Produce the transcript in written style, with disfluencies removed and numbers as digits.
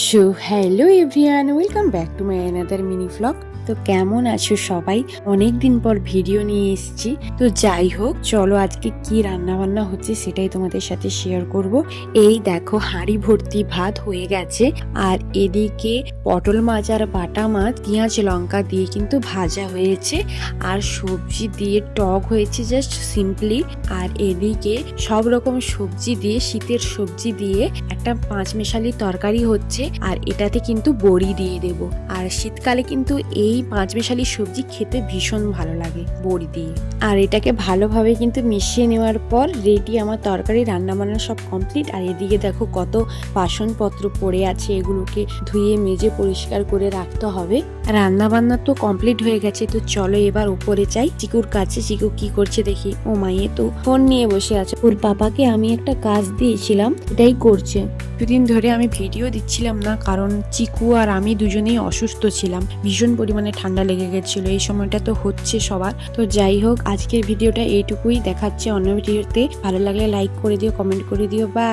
So hello everyone, welcome back to my another mini vlog. তো কেমন আছো সবাই? অনেক দিন পর ভিডিও নিয়ে এসেছি। তো যাই হোক, চলো আজকে কি রান্না বান্না হচ্ছে সেটাই তোমাদের সাথে শেয়ার করব। এই দেখো, হাঁড়ি ভর্তি ভাত হয়ে গেছে, আর এদিকে পটল মাছ আর বাটা মাছ পেঁয়াজ লঙ্কা দিয়ে কিন্তু ভাজা হয়েছে, আর সবজি দিয়ে টক হয়েছে জাস্ট সিম্পলি। আর এদিকে সব রকম সবজি দিয়ে, শীতের সবজি দিয়ে একটা পাঁচমেশালি তরকারি হচ্ছে, আর এটাতে কিন্তু বড়ি দিয়ে দেব। আর শীতকালে কিন্তু এই পাঁচমেশালি সবজি খেতে ভীষণ ভালো লাগে বড়ি দিয়ে। আর এটাকে ভালোভাবে কিন্তু মিশিয়ে নেওয়ার পর রেডি আমার তরকারি। রান্না বান্না সব কমপ্লিট। আর এদিকে দেখো কত বাসনপত্র পড়ে আছে, এগুলোকে ধুয়ে মেজে পরিষ্কার করে রাখতে হবে। রান্না বান্না তো কমপ্লিট হয়ে গেছে, তো চলো এবার উপরে যাই চিকুর কাছে। চিকু কি করছে দেখি। ও মাইয়ে তো ফোন নিয়ে বসে আছে। ওর পাপাকে আমি একটা কাজ দিয়েছিলাম, এটাই করছে। দুদিন ধরে আমি ভিডিও দিচ্ছিলাম না, কারণ চিকু আর আমি দুজনেই অসুস্থ ছিলাম। ভীষণ পরিমাণে ঠান্ডা লেগে গেছিল, এই সময়টা তো হচ্ছে সবার। তো যাই হোক, আজকের ভিডিওটা এইটুকুই। দেখাচ্ছে অন্য ভিডিওতে। ভালো লাগলে লাইক করে দিও, কমেন্ট করে দিও। বা